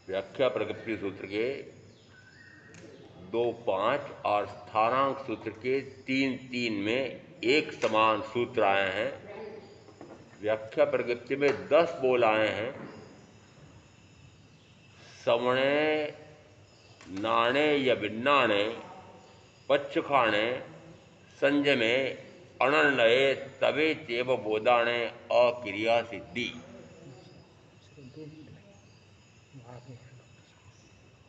व्याख्या प्रगति सूत्र के 2.5 और स्थानांक सूत्र के 3.3 में एक समान सूत्र आए हैं। व्याख्या प्रगति में 10 बोल आए हैं। सवणे नाणे या बिन्नाणे पच्छ खाणे संजमे अणनये तवे चेव बोधाणे अक्रिया सिद्धि।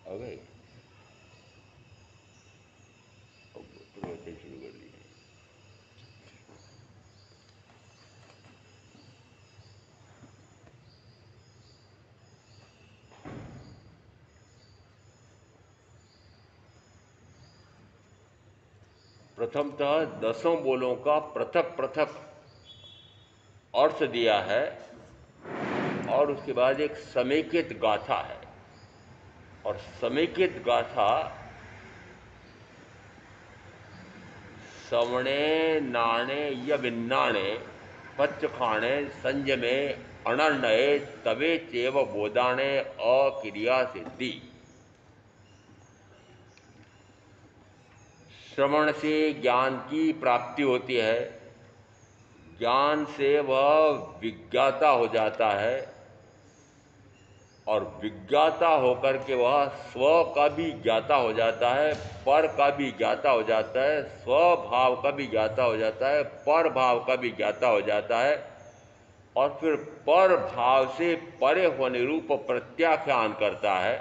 ओके, शुरू कर दिए। प्रथमतः 10 बोलों का पृथक पृथक अर्थ दिया है और उसके बाद एक समेकित गाथा है। और समेकित गाथा सवणे नाणे या बिन्नाणे पच्छ खाणे संजमे अणनये तवे चेव बोधाणे अक्रिया सिद्धि। श्रवण से ज्ञान की प्राप्ति होती है, ज्ञान से वह विज्ञाता हो जाता है और विज्ञाता होकर के वह स्व का भी ज्ञाता हो जाता है, पर का भी ज्ञाता हो जाता है, स्वभाव का भी ज्ञाता हो जाता है, पर भाव का भी ज्ञाता हो जाता है, और फिर पर भाव से परे होने रूप प्रत्याख्यान करता है।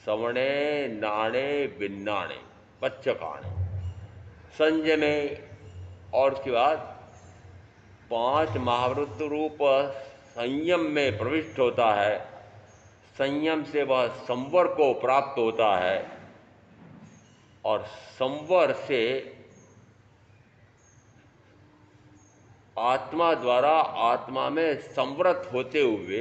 सवणे नाणे बिन्नाणे पच्चकाणे संजय में, और उसके बाद 5 महावृत्त रूप संयम में प्रविष्ट होता है। संयम से वह संवर को प्राप्त होता है, और संवर से आत्मा द्वारा आत्मा में संवृत होते हुए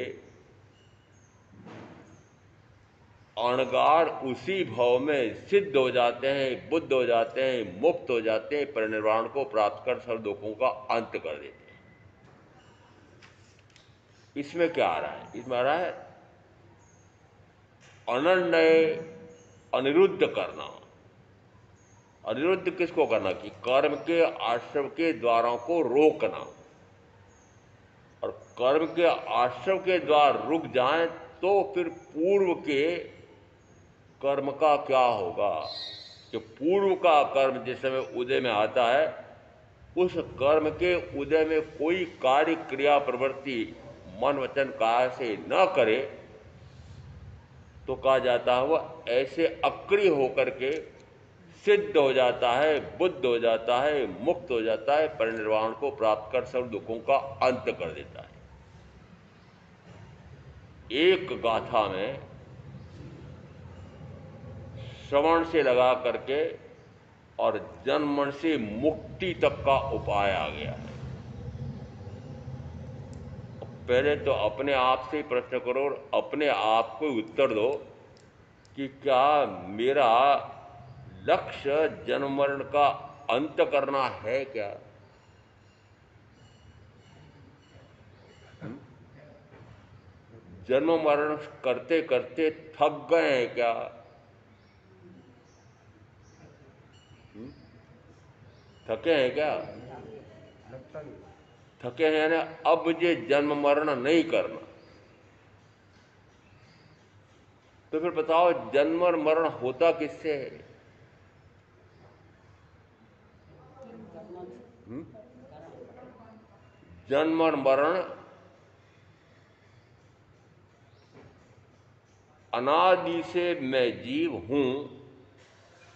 अणगार उसी भाव में सिद्ध हो जाते हैं, बुद्ध हो जाते हैं, मुक्त हो जाते हैं, परिनिर्वाण को प्राप्त कर सर्व दुखों का अंत कर देते हैं। इसमें क्या आ रहा है? इसमें आ रहा है अनन्य अनिरुद्ध करना। अनिरुद्ध किसको करना? कि कर्म के आश्रम के द्वारों को रोकना, और कर्म के आश्रम के द्वार रुक जाएं तो फिर पूर्व के कर्म का क्या होगा? कि पूर्व का कर्म जिस समय उदय में आता है, उस कर्म के उदय में कोई कार्य क्रिया प्रवृत्ति मन वचन काया से न करे तो कहा जाता है वह ऐसे अक्रिय होकर के सिद्ध हो जाता है, बुद्ध हो जाता है, मुक्त हो जाता है, परिनिर्वाण को प्राप्त कर सर्व दुखों का अंत कर देता है। एक गाथा में श्रवण से लगा करके और जन्म से मुक्ति तक का उपाय आ गया है। पहले तो अपने आप से प्रश्न करो और अपने आप को उत्तर दो कि क्या मेरा लक्ष्य जन्म मरण का अंत करना है क्या? जन्म मरण करते करते थक गए हैं क्या? थके हैं क्या? थके हैं ना? अब मुझे जन्म मरण नहीं करना। तो फिर बताओ जन्म और मरण होता किससे है? जन्म और मरण अनादि से मैं जीव हूं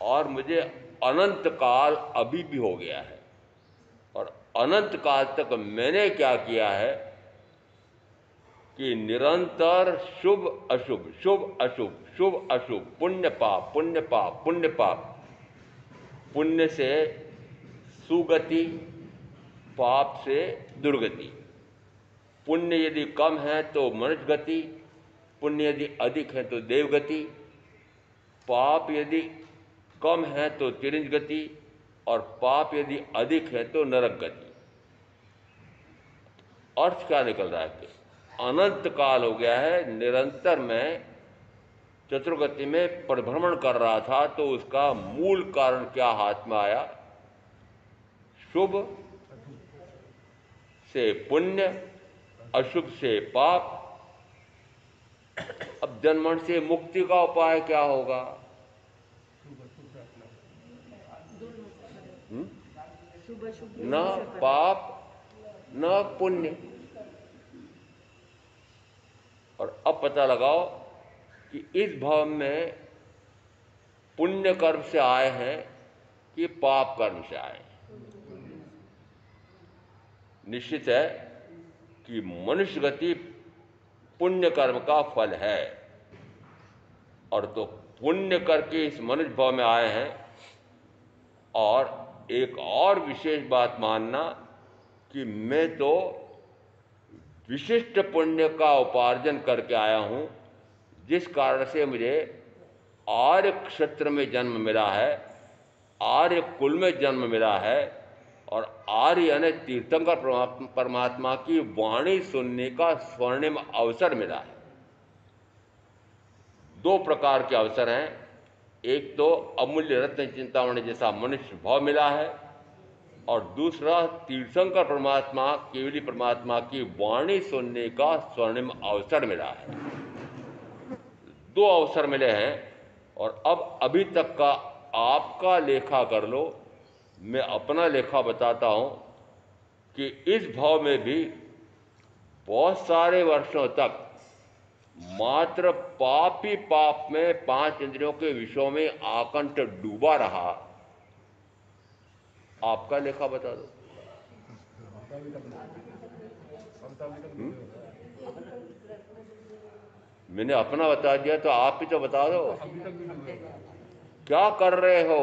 और मुझे अनंत काल अभी भी हो गया है, और अनंत काल तक मैंने क्या किया है कि निरंतर शुभ अशुभ, शुभ अशुभ, शुभ अशुभ, पुण्य पाप, पुण्य पाप, पुण्य पाप, पुण्य से सुगति, पाप से दुर्गति। पुण्य यदि कम है तो मनुष्य गति, पुण्य यदि अधिक है तो देवगति, पाप यदि कम है तो तिरंज गति, और पाप यदि अधिक है तो नरक गति। अर्थ क्या निकल रहा है कि अनंत काल हो गया है, निरंतर मैं चतुर्गति में परिभ्रमण कर रहा था, तो उसका मूल कारण क्या हाथ में आया? शुभ से पुण्य, अशुभ से पाप। अब जन्म से मुक्ति का उपाय क्या होगा? न पाप न पुण्य। और अब पता लगाओ कि इस भाव में पुण्य कर्म से आए हैं कि पाप कर्म से आए हैं। निश्चित है कि मनुष्य गति पुण्य कर्म का फल है, और तो पुण्य करके इस मनुष्य भाव में आए हैं। और एक और विशेष बात मानना कि मैं तो विशिष्ट पुण्य का उपार्जन करके आया हूं, जिस कारण से मुझे आर्य क्षेत्र में जन्म मिला है, आर्य कुल में जन्म मिला है, और आर्य यानी तीर्थंकर परमात्मा की वाणी सुनने का स्वर्णिम अवसर मिला है। 2 प्रकार के अवसर हैं। एक तो अमूल्य रत्न चिंतामणि जैसा मनुष्य भाव मिला है, और दूसरा तीर्थंकर परमात्मा, केवली परमात्मा की वाणी सुनने का स्वर्णिम अवसर मिला है। दो अवसर मिले हैं और अब अभी तक का आपका लेखा कर लो। मैं अपना लेखा बताता हूं कि इस भाव में भी बहुत सारे वर्षों तक मात्र पाप ही पाप में 5 इंद्रियों के विषयों में आकंठ डूबा रहा। आपका लेखा बता दो। मैंने अपना बता दिया तो आप ही तो बता दो क्या कर रहे हो।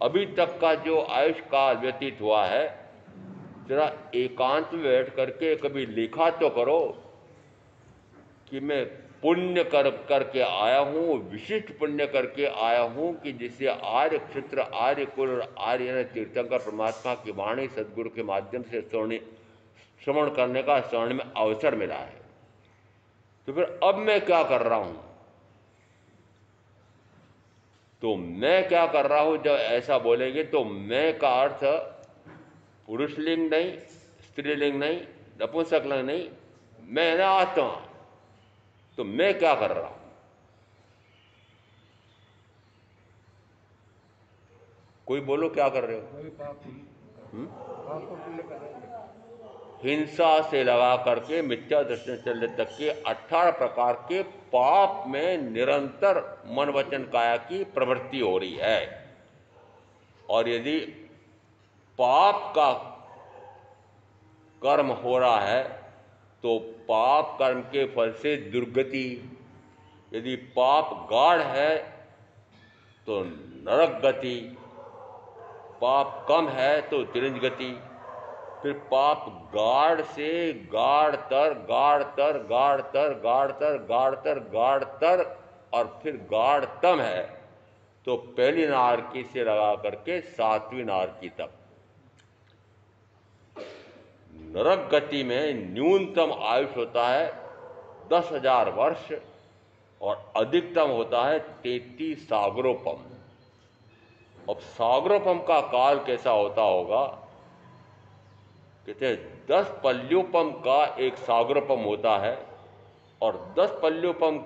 अभी तक का जो आयुष काल व्यतीत हुआ है, जरा एकांत में बैठ करके कभी लिखा तो करो कि मैं पुण्य करके आया हूँ, विशिष्ट पुण्य करके आया हूँ कि जिससे आर्य क्षेत्र, आर्य कुल और आर्य तीर्थंकर परमात्मा की वाणी सदगुरु के माध्यम से श्रवण करने का स्वर्ण में अवसर मिला है। तो फिर अब मैं क्या कर रहा हूं? तो मैं क्या कर रहा हूं जब ऐसा बोलेंगे तो मैं का अर्थ पुरुष लिंग नहीं, स्त्रीलिंग नहीं, नपुंसकलिंग नहीं, मैं ना आत्मा। तो मैं क्या कर रहा हूं? कोई बोलो क्या कर रहे हो? हिंसा से लगा करके मिथ्या दर्शन चलने तक के 18 प्रकार के पाप में निरंतर मन वचन काया की प्रवृत्ति हो रही है। और यदि पाप का कर्म हो रहा है तो पाप कर्म के फल से दुर्गति, यदि पाप गाढ़ है तो नरक गति, पाप कम है तो तिरंज गति, फिर पाप गाढ़ से गाढ़तर, गाढ़तर, गाढ़तर, गाढ़तर, गाढ़तर, गाढ़तर और फिर गाढ़तम है तो पहली नारकी से लगा करके 7वीं नारकी तक। नरक गति में न्यूनतम आयुष होता है 10,000 वर्ष और अधिकतम होता है 33 सागरोपम। अब सागरोपम का काल कैसा होता होगा? कहते हैं 10 पल्योपम का एक सागरोपम होता है और 10 पल्योपम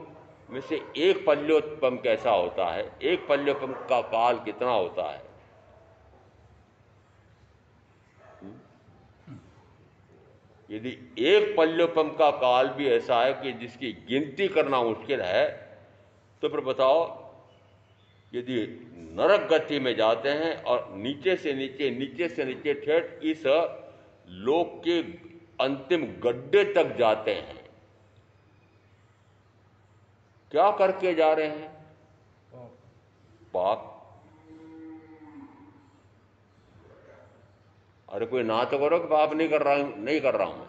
में से एक पल्योपम कैसा होता है, एक पल्योपम का काल कितना होता है? यदि एक पल्योपम का काल भी ऐसा है कि जिसकी गिनती करना मुश्किल है, तो फिर बताओ यदि नरक गति में जाते हैं और नीचे से नीचे, नीचे से नीचे ठेठ इस लोक के अंतिम गड्ढे तक जाते हैं, क्या करके जा रहे हैं? पाप। अरे कोई ना तो करो कि पाप नहीं कर रहा हूं, नहीं कर रहा हूं मैं।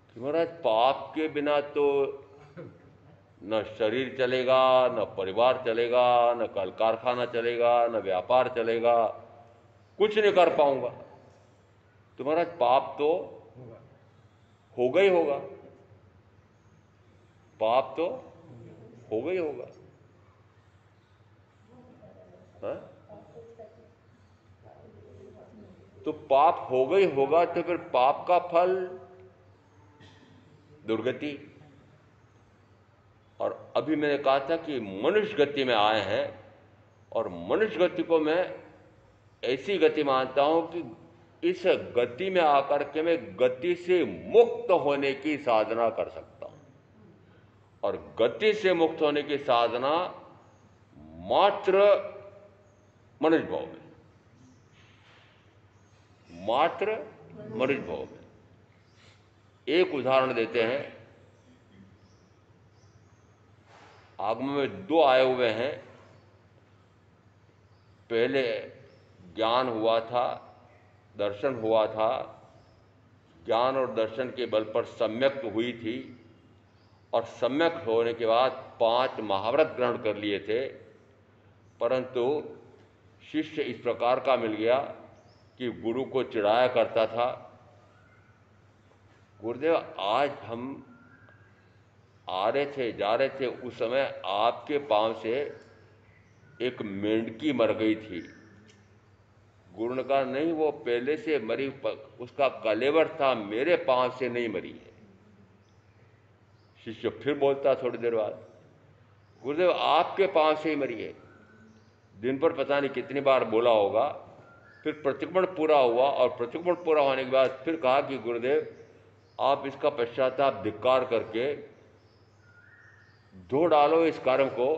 कि महाराज पाप के बिना तो न शरीर चलेगा, न परिवार चलेगा, न कल कारखाना चलेगा, न व्यापार चलेगा, कुछ नहीं कर पाऊंगा। तो महाराज पाप तो होगा ही होगा, पाप तो होगा ही होगा। हाँ? तो पाप होगा ही होगा तो फिर पाप का फल दुर्गति। और अभी मैंने कहा था कि मनुष्य गति में आए हैं और मनुष्य गति को मैं ऐसी गति मानता हूं कि इस गति में आकर के मैं गति से मुक्त होने की साधना कर सकता हूं। और गति से मुक्त होने की साधना मात्र मनुष्य भाव में, मात्र मनुष्य भाव में। एक उदाहरण देते हैं। आगम में 2 आए हुए हैं। पहले ज्ञान हुआ था, दर्शन हुआ था, ज्ञान और दर्शन के बल पर सम्यक हुई थी और सम्यक होने के बाद 5 महाव्रत ग्रहण कर लिए थे। परंतु शिष्य इस प्रकार का मिल गया कि गुरु को चिढ़ाया करता था, गुरुदेव आज हम आ रहे थे, जा रहे थे, उस समय आपके पांव से एक मेंढकी मर गई थी। गुरु ने कहा नहीं, वो पहले से मरी, उसका कलेवर था, मेरे पांव से नहीं मरी है। शिष्य फिर बोलता थोड़ी देर बाद, गुरुदेव आपके पांव से ही मरी है। दिन पर पता नहीं कितनी बार बोला होगा। फिर प्रतिक्रमण पूरा हुआ और प्रतिक्रमण पूरा होने के बाद फिर कहा कि गुरुदेव आप इसका पश्चाताप धिक्कार करके धो डालो इस कर्म को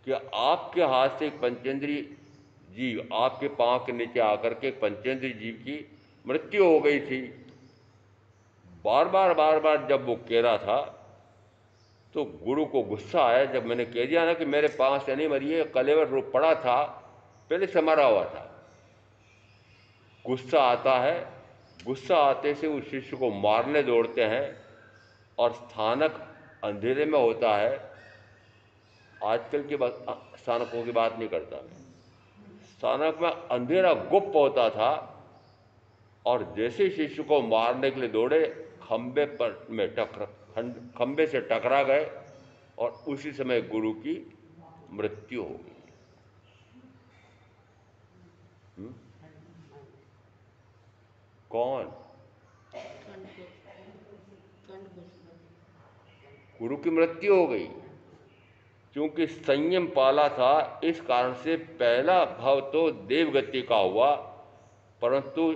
कि आपके हाथ से एक पंचेंद्रीय जीव आपके पांव के नीचे आकर के एक पंचेंद्रीय जीव की मृत्यु हो गई थी। बार बार जब वो कह रहा था तो गुरु को गुस्सा आया। जब मैंने कह दिया ना कि मेरे पांव से नहीं मरी है, कलेवर रूप पड़ा था, पहले से मरा हुआ था। गुस्सा आता है, गुस्सा आते से उस शिष्य को मारने दौड़ते हैं और स्थानक अंधेरे में होता है। आजकल के स्थानकों की बात नहीं करता मैं, स्थानक में अंधेरा गुप्त होता था और जैसे शिष्य को मारने के लिए दौड़े, खंबे से टकरा गए और उसी समय गुरु की मृत्यु हो गई। कौन? गुरु की मृत्यु हो गई क्योंकि संयम पाला था। इस कारण से पहला भाव तो देवगति का हुआ, परंतु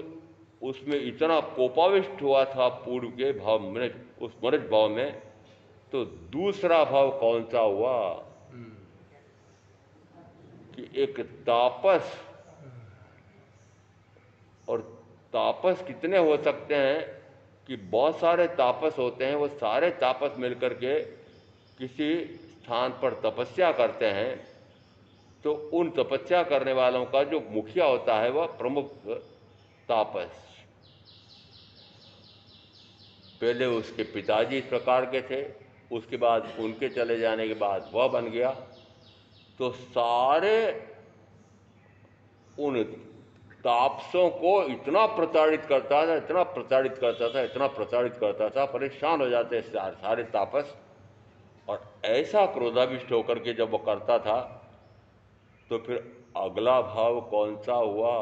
उसमें इतना कोपाविष्ट हुआ था पूर्व के भाव में, उस मनुष्य भाव में, तो दूसरा भाव कौन सा हुआ कि एक तापस, और तापस कितने हो सकते हैं कि बहुत सारे तापस होते हैं, वो सारे तापस मिलकर के किसी स्थान पर तपस्या करते हैं, तो उन तपस्या करने वालों का जो मुखिया होता है वह प्रमुख तापस। पहले उसके पिताजी इस प्रकार के थे, उसके बाद उनके चले जाने के बाद वह बन गया। तो सारे उन तापसों को इतना प्रताड़ित करता था, इतना प्रताड़ित करता था, इतना प्रताड़ित करता था, परेशान हो जाते सारे तापस। और ऐसा क्रोधाविष्ट होकर के जब वो करता था तो फिर अगला भाव कौन सा हुआ?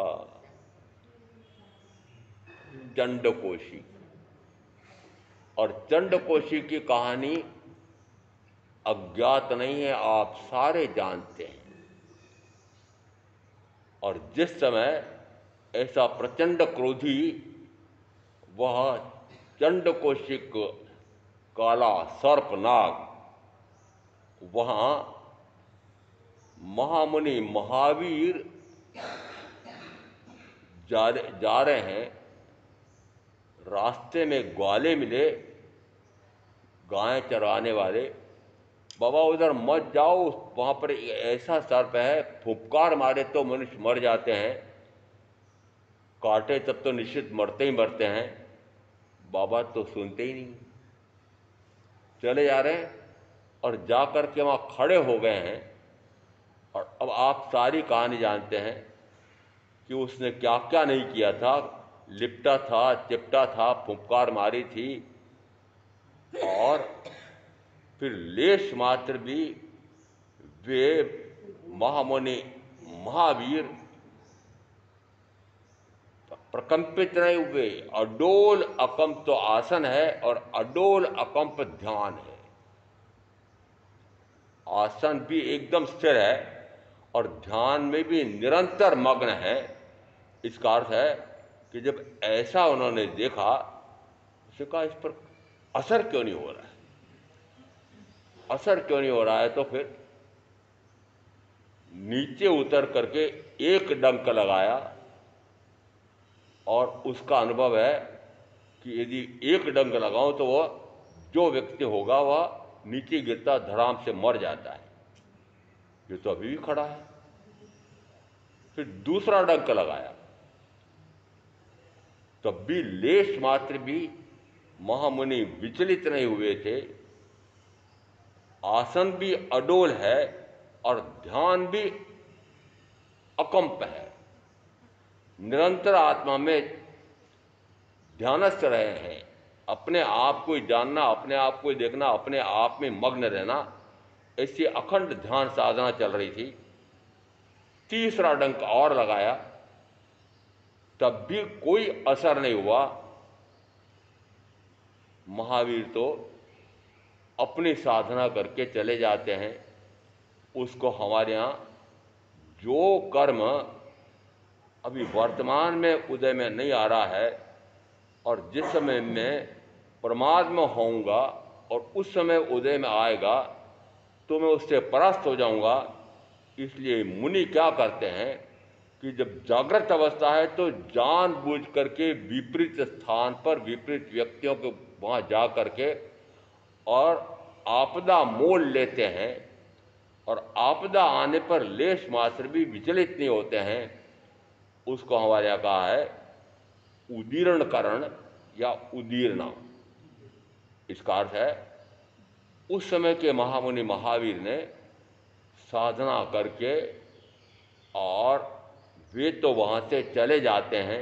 चंडकोशी। और चंडकोशी की कहानी अज्ञात नहीं है, आप सारे जानते हैं। और जिस समय ऐसा प्रचंड क्रोधी वह चंडकोशिक काला सर्पनाग वहां महामुनि महावीर जा रहे हैं, रास्ते में ग्वाले मिले, गायें चराने वाले। बाबा उधर मत जाओ, वहां पर ऐसा सर्प है, फुफकार मारे तो मनुष्य मर जाते हैं, काटे तब तो निश्चित मरते ही मरते हैं। बाबा तो सुनते ही नहीं, चले जा रहे हैं और जाकर के वहां खड़े हो गए हैं। और अब आप सारी कहानी जानते हैं कि उसने क्या क्या नहीं किया था। लिपटा था, चिपटा था, फुफकार मारी थी, और फिर लेश मात्र भी वे महामुनि महावीर प्रकंपित नहीं हुए। अडोल अकंप तो आसन है और अडोल अकंप ध्यान है। आसन भी एकदम स्थिर है और ध्यान में भी निरंतर मग्न है। इसका अर्थ है कि जब ऐसा उन्होंने देखा, उसे कहा इस पर असर क्यों नहीं हो रहा है, असर क्यों नहीं हो रहा है। तो फिर नीचे उतर करके एक डंक लगाया और उसका अनुभव है कि यदि एक डंक लगाऊं तो वह जो व्यक्ति होगा वह नीचे गिरता धड़ाम से मर जाता है। ये तो अभी भी खड़ा है। फिर दूसरा डंक लगाया, तब भी लेश मात्र भी महामुनि विचलित नहीं हुए थे। आसन भी अडोल है और ध्यान भी अकंप है। निरंतर आत्मा में ध्यानस्थ रहे हैं। अपने आप को जानना, अपने आप को देखना, अपने आप में मग्न रहना, ऐसी अखंड ध्यान साधना चल रही थी। तीसरा डंक और लगाया, तब भी कोई असर नहीं हुआ। महावीर तो अपनी साधना करके चले जाते हैं। उसको हमारे यहाँ जो कर्म अभी वर्तमान में उदय में नहीं आ रहा है और जिस समय में प्रमाद में होऊंगा और उस समय उदय में आएगा तो मैं उससे परास्त हो जाऊंगा। इसलिए मुनि क्या करते हैं कि जब जागृत अवस्था है तो जानबूझ करके विपरीत स्थान पर विपरीत व्यक्तियों के वहाँ जा करके और आपदा मोल लेते हैं और आपदा आने पर लेश मात्र भी विचलित नहीं होते हैं। उसको हमारे यहाँ कहा है उदीर्णकरण या उदीर्णा। इसका अर्थ है उस समय के महामुनि महावीर ने साधना करके और वे तो वहाँ से चले जाते हैं।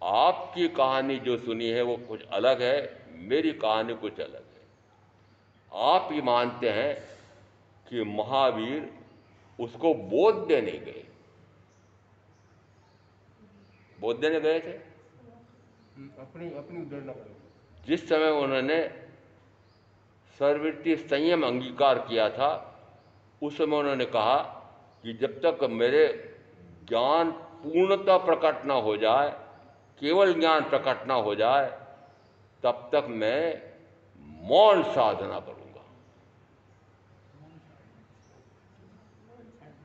आपकी कहानी जो सुनी है वो कुछ अलग है, मेरी कहानी कुछ अलग है। आप ये मानते हैं कि महावीर उसको बोध देने गए, बोध देने गए थे। अपनी अपनी उद्धरणा करो। जिस समय उन्होंने सर्ववृत्ति संयम अंगीकार किया था उस समय उन्होंने कहा कि जब तक मेरे ज्ञान पूर्णतः प्रकट ना हो जाए, केवल ज्ञान प्रकट ना हो जाए, तब तक मैं मौन साधना करूंगा।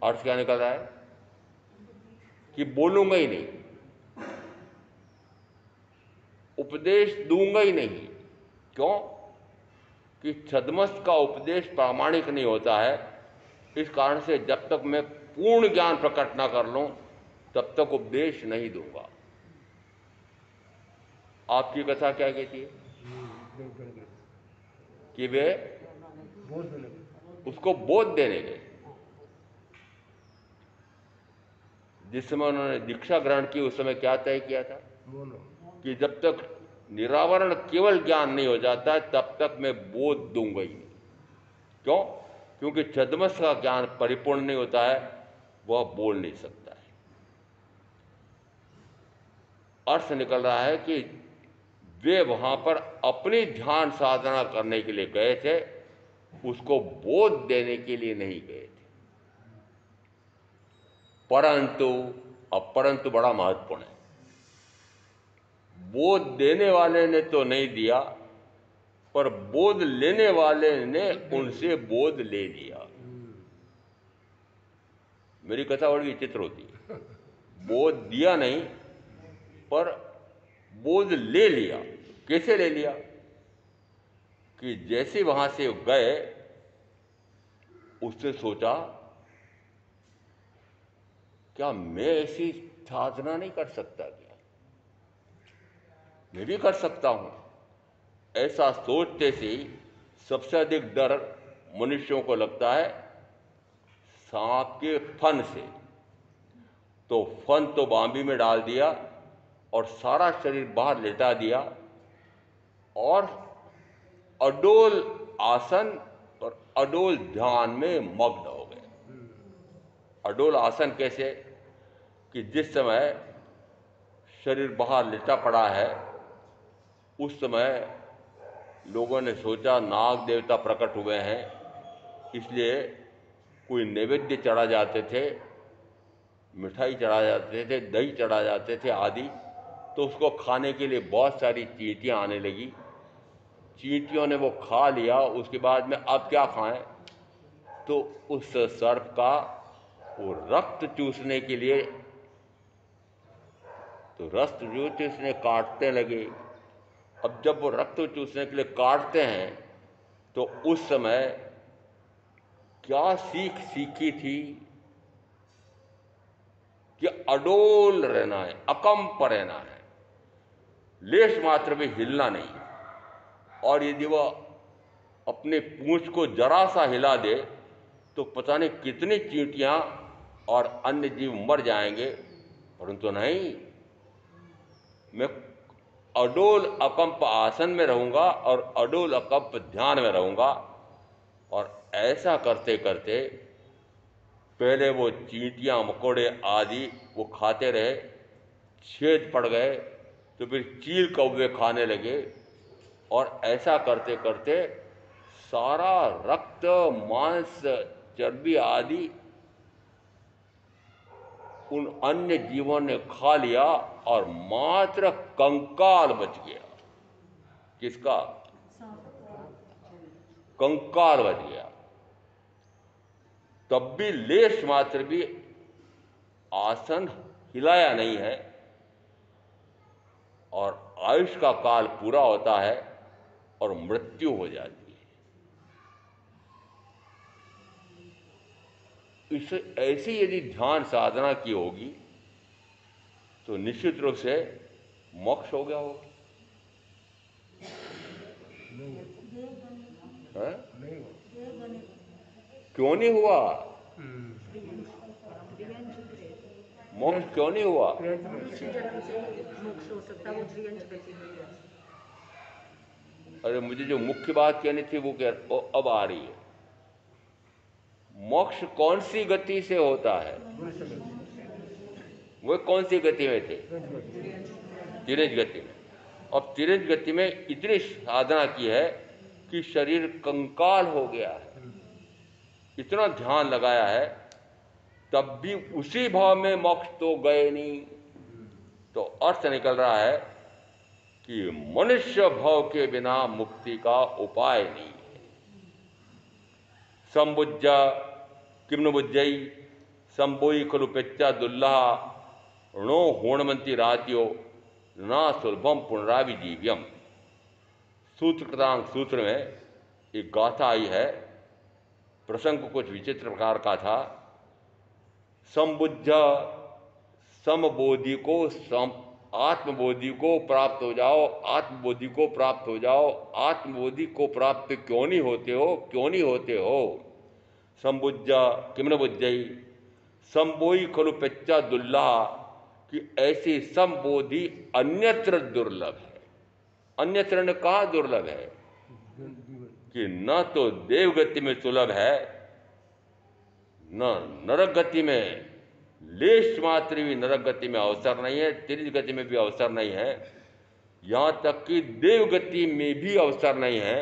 अर्थ क्या निकल रहा है कि बोलूंगा ही नहीं, उपदेश दूंगा ही नहीं। क्यों? कि छद्मस्त का उपदेश प्रामाणिक नहीं होता है। इस कारण से जब तक मैं पूर्ण ज्ञान प्रकट ना कर लूं तब तक उपदेश नहीं दूंगा। आपकी कथा क्या कहती है कि वे उसको बोध देने गए। जिस समय उन्होंने दीक्षा ग्रहण की उस समय क्या तय किया था कि जब तक निरावरण केवल ज्ञान नहीं हो जाता है तब तक मैं बोध दूंगा ही नहीं। क्यों? क्योंकि छद्मस का ज्ञान परिपूर्ण नहीं होता है, वह बोल नहीं सकता है। अर्थ निकल रहा है कि वे वहां पर अपनी ध्यान साधना करने के लिए गए थे, उसको बोध देने के लिए नहीं गए थे। परंतु बड़ा महत्वपूर्ण है, बोध देने वाले ने तो नहीं दिया पर बोध लेने वाले ने उनसे बोध ले लिया। मेरी कथा बड़ी विचित्र होती है। बोध दिया नहीं पर बोध ले लिया। कैसे ले लिया? कि जैसे वहां से गए उसने सोचा क्या मैं ऐसी साधना नहीं कर सकता? क्या मैं भी कर सकता हूं? ऐसा सोचते से ही सबसे अधिक डर मनुष्यों को लगता है सांप के फन से। तो फन तो बांबी में डाल दिया और सारा शरीर बाहर लेटा दिया और अडोल आसन और अडोल ध्यान में मग्न हो गए। अडोल आसन कैसे? कि जिस समय शरीर बाहर लेटा पड़ा है उस समय लोगों ने सोचा नाग देवता प्रकट हुए हैं, इसलिए कोई नैवेद्य चढ़ा जाते थे, मिठाई चढ़ा जाते थे, दही चढ़ा जाते थे आदि। तो उसको खाने के लिए बहुत सारी चींटियाँ आने लगी। चींटियों ने वो खा लिया। उसके बाद में अब क्या खाएं? तो उस सर्प का वो रक्त चूसने के लिए तो रक्त चूसने काटने लगे। अब जब वो रक्त चूसने के लिए काटते हैं तो उस समय क्या सीख सीखी थी कि अडोल रहना है, अकंप रहना है, लेश मात्र भी हिलना नहीं है। और यदि वह अपने पूंछ को जरा सा हिला दे तो पता नहीं कितनी चींटियां और अन्य जीव मर जाएंगे, परंतु नहीं, मैं अडोल अकंप आसन में रहूंगा और अडोल अकंप ध्यान में रहूंगा। और ऐसा करते करते पहले वो चींटियां मकोड़े आदि वो खाते रहे, छेद पड़ गए तो फिर चील कौवे खाने लगे और ऐसा करते करते सारा रक्त, मांस, चर्बी आदि उन अन्य जीवों ने खा लिया और मात्र कंकाल बच गया। किसका? कंकाल बच गया। तब भी लेश मात्र भी आसन हिलाया नहीं है और आयुष का काल पूरा होता है और मृत्यु हो जाती है। इसे ऐसी यदि ध्यान साधना की होगी तो निश्चित रूप से मोक्ष हो गया होगा। है? नहीं हो। क्यों नहीं हुआ? हम्म। मोक्ष क्यों नहीं हुआ? मनुष्य जन्म से मोक्ष हो सकता है, वो त्रियंच गति में है। अरे मुझे जो मुख्य बात कहनी थी वो अब आ रही है। मोक्ष कौन सी गति से होता है? वो कौन सी गति में थे? तिरज गति में। अब तिरज गति में इतनी साधना की है कि शरीर कंकाल हो गया है, इतना ध्यान लगाया है, तब भी उसी भाव में मोक्ष तो गए नहीं। तो अर्थ निकल रहा है कि मनुष्य भाव के बिना मुक्ति का उपाय नहीं है। संबुज्जा किम्न बुज्जई संबोई खलु पेच्चा दुल्लहा णो होणमंती रात्यो ना सुलभम पुनराविजीव्यम। सूत्रकृतांग सूत्र में एक गाथा आई है। प्रसंग कुछ विचित्र प्रकार का था। संबुद्ध समबोधि को आत्मबोधि को प्राप्त हो जाओ, आत्मबोधि को प्राप्त हो जाओ, आत्मबोधि को प्राप्त क्यों नहीं होते हो, क्यों नहीं होते हो? संबुज्ज किम्न बुज्जई संबोई खलु पेच्चा दुल्ला, कि ऐसी संबोधि अन्यत्र दुर्लभ है। अन्यत्र ने कहा दुर्लभ है कि न तो देवगति में सुलभ है, न नरक गति में, लेश मात्र भी नरक गति में अवसर नहीं है, तिरज गति में भी अवसर नहीं है, यहाँ तक कि देवगति में भी अवसर नहीं है।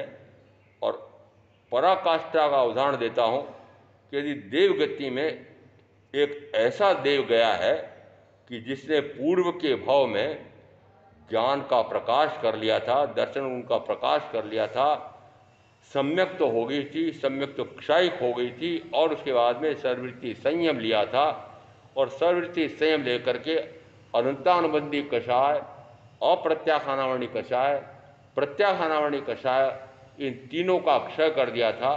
और पराकाष्ठा का उदाहरण देता हूँ कि यदि देवगति में एक ऐसा देव गया है कि जिसने पूर्व के भाव में ज्ञान का प्रकाश कर लिया था, दर्शन उनका प्रकाश कर लिया था, सम्यक तो हो गई थी, सम्यक तो क्षयिक हो गई थी, और उसके बाद में सर्ववृत्ति संयम लिया था, और सर्ववृत्ति संयम लेकर के अनंतानुबंधी कषाय, अप्रत्याखानावरणी कषाय, प्रत्याखानावरणी कषाय, इन तीनों का क्षय कर दिया था।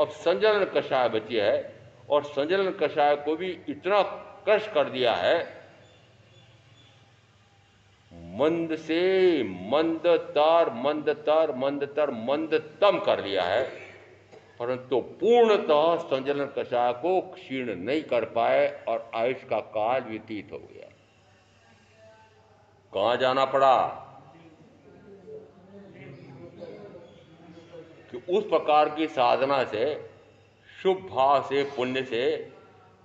अब संजलन कषाय बची है, और संजलन कषाय को भी इतना कष्ट कर दिया है, मंद से मंदतर मंदतर मंदतर मंदतम कर लिया है, परंतु पूर्णतः संजलन कषाय को क्षीण नहीं कर पाए और आयुष का काल व्यतीत हो गया। कहां जाना पड़ा? कि उस प्रकार की साधना से, शुभ भाव से, पुण्य से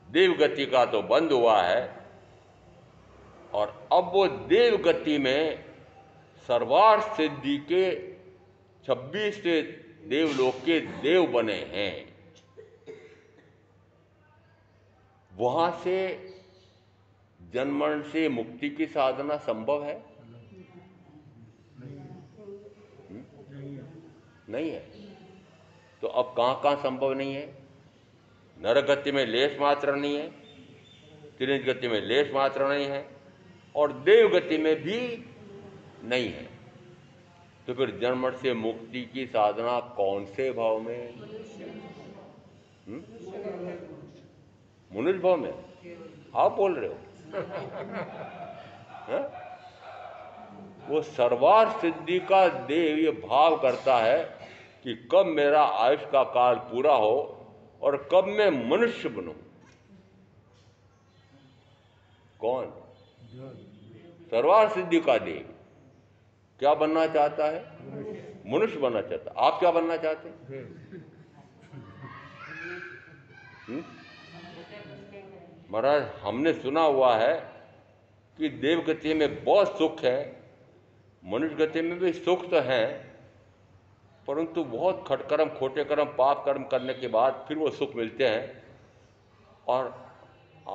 देवगति का तो बंद हुआ है, और अब वो देवगति में सर्वार्थ सिद्धि के 26 देवलोक के देव बने हैं। वहां से जन्मन से मुक्ति की साधना संभव है? नहीं है। तो अब कहां संभव नहीं है? नरक गति में लेश मात्र नहीं है, तिरंज गति में लेश मात्र नहीं है, और देव गति में भी नहीं है। तो फिर जन्म से मुक्ति की साधना कौन से भाव में? मनुष्य भाव में। आप बोल रहे हो है? वो सर्वार्थ सिद्धि का देव ये भाव करता है कि कब मेरा आयुष का काल पूरा हो और कब मैं मनुष्य बनूं। कौन? सर्वार्थ सिद्धि का देव क्या बनना चाहता है? मनुष्य बनना चाहता। आप क्या बनना चाहते हैं? महाराज, हमने सुना हुआ है कि देव गति में बहुत सुख है, मनुष्य गति में भी सुख तो है, परंतु बहुत खटकर्म, खोटे कर्म, पाप कर्म करने के बाद फिर वो सुख मिलते हैं। और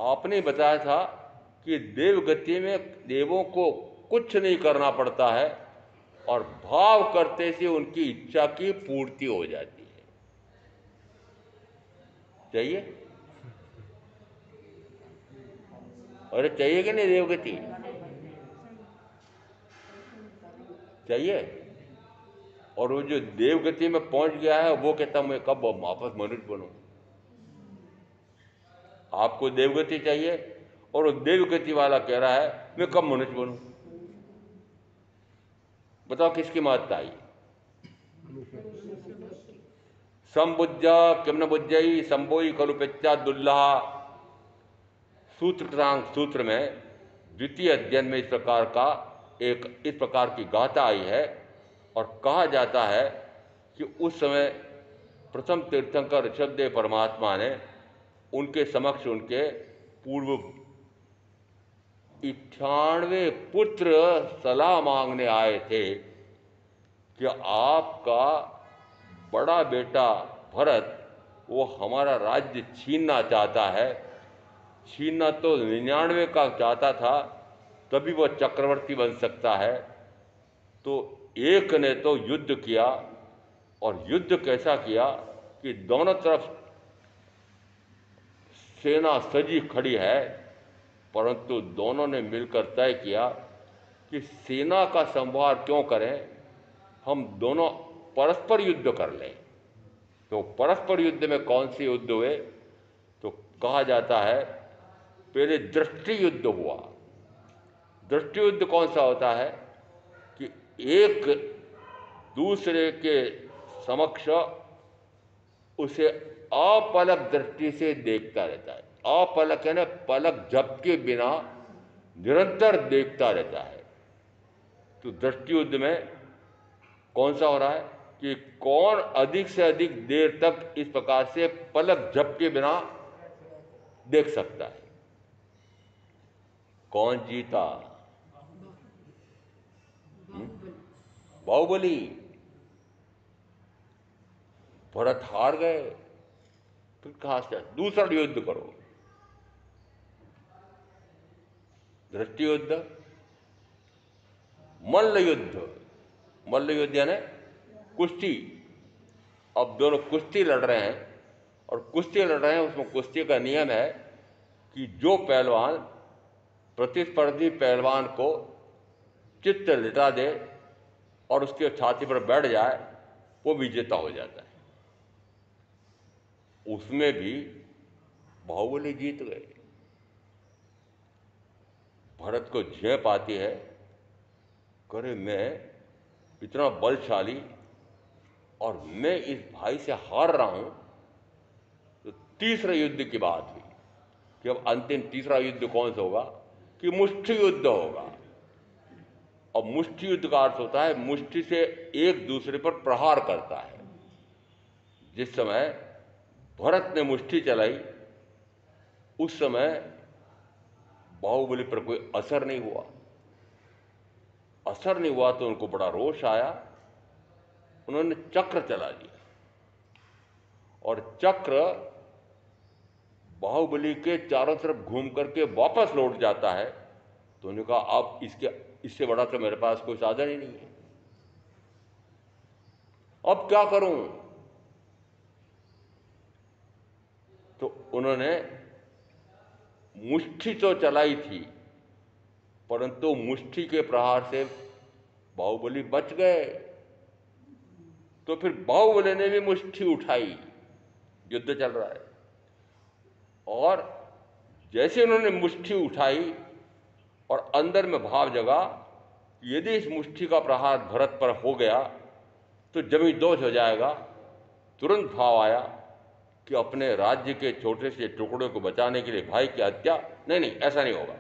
आपने बताया था कि देव गति में देवों को कुछ नहीं करना पड़ता है और भाव करते से उनकी इच्छा की पूर्ति हो जाती है। चाहिए? अरे चाहिए कि नहीं देवगति? चाहिए। और वो जो देवगति में पहुंच गया है वो कहता मैं कब वापस मनुष्य बनूं। आपको देवगति चाहिए और वो देवगति वाला कह रहा है मैं कब मनुष्य बनूं। बताओ किसकी महत्ता आई? संबुज्जा किम न बुज्जई संबोई खलु पेच्चा दुल्लहा। सूत्रतांग सूत्र में द्वितीय अध्ययन में इस प्रकार की गाथा आई है और कहा जाता है कि उस समय प्रथम तीर्थंकर ऋषभदेव परमात्मा ने उनके समक्ष उनके पूर्व 98 पुत्र सलाह मांगने आए थे कि आपका बड़ा बेटा भरत वो हमारा राज्य छीनना चाहता है। छीनना तो 99 का चाहता था, तभी वह चक्रवर्ती बन सकता है। तो एक ने तो युद्ध किया और युद्ध कैसा किया कि दोनों तरफ सेना सजी खड़ी है, परंतु दोनों ने मिलकर तय किया कि सेना का संहार क्यों करें, हम दोनों परस्पर युद्ध कर लें। तो परस्पर युद्ध में कौन से युद्ध हुए? तो कहा जाता है पहले दृष्टि युद्ध हुआ। दृष्टि युद्ध कौन सा होता है कि एक दूसरे के समक्ष उसे अपलक दृष्टि से देखता रहता है। अपलक है ना, पलक झपके बिना निरंतर देखता रहता है। तो दृष्टि युद्ध में कौन सा हो रहा है कि कौन अधिक से अधिक देर तक इस प्रकार से पलक झपके बिना देख सकता है। कौन जीता? बाहुबली। भरत हार गए। फिर कहां से दूसरा युद्ध करो? दृष्टि युद्ध, मल्ल युद्ध। मल्ल युद्ध यानी कुश्ती। अब दोनों कुश्ती लड़ रहे हैं और कुश्ती लड़ रहे हैं, उसमें कुश्ती का नियम है कि जो पहलवान प्रतिस्पर्धी पहलवान को चित्त लिटा दे और उसके छाती पर बैठ जाए वो विजेता हो जाता है। उसमें भी बाहुबली जीत गए। भरत को झेप आती है, करे मैं इतना बलशाली और मैं इस भाई से हार रहा हूं। तो तीसरे युद्ध की बात हुई कि अब अंतिम तीसरा युद्ध कौन सा होगा कि मुष्टि युद्ध होगा। और मुष्टि युद्ध का अर्थ होता है मुष्टि से एक दूसरे पर प्रहार करता है। जिस समय भरत ने मुष्टि चलाई उस समय बाहुबली पर कोई असर नहीं हुआ। असर नहीं हुआ तो उनको बड़ा रोष आया। उन्होंने चक्र चला दिया और चक्र बाहुबली के चारों तरफ घूम करके वापस लौट जाता है। तो उन्होंने कहा अब इससे बड़ा तो मेरे पास कोई साधन ही नहीं है, अब क्या करूं? तो उन्होंने मुष्टि तो चलाई थी, परंतु मुष्टि के प्रहार से बाहुबली बच गए। तो फिर बाहुबली ने भी मुष्टि उठाई, युद्ध चल रहा है, और जैसे उन्होंने मुष्टि उठाई और अंदर में भाव जगा यदि इस मुष्टि का प्रहार भरत पर हो गया तो जमीन दोष हो जाएगा। तुरंत भाव आया कि अपने राज्य के छोटे से टुकड़े को बचाने के लिए भाई की हत्या, नहीं ऐसा नहीं होगा,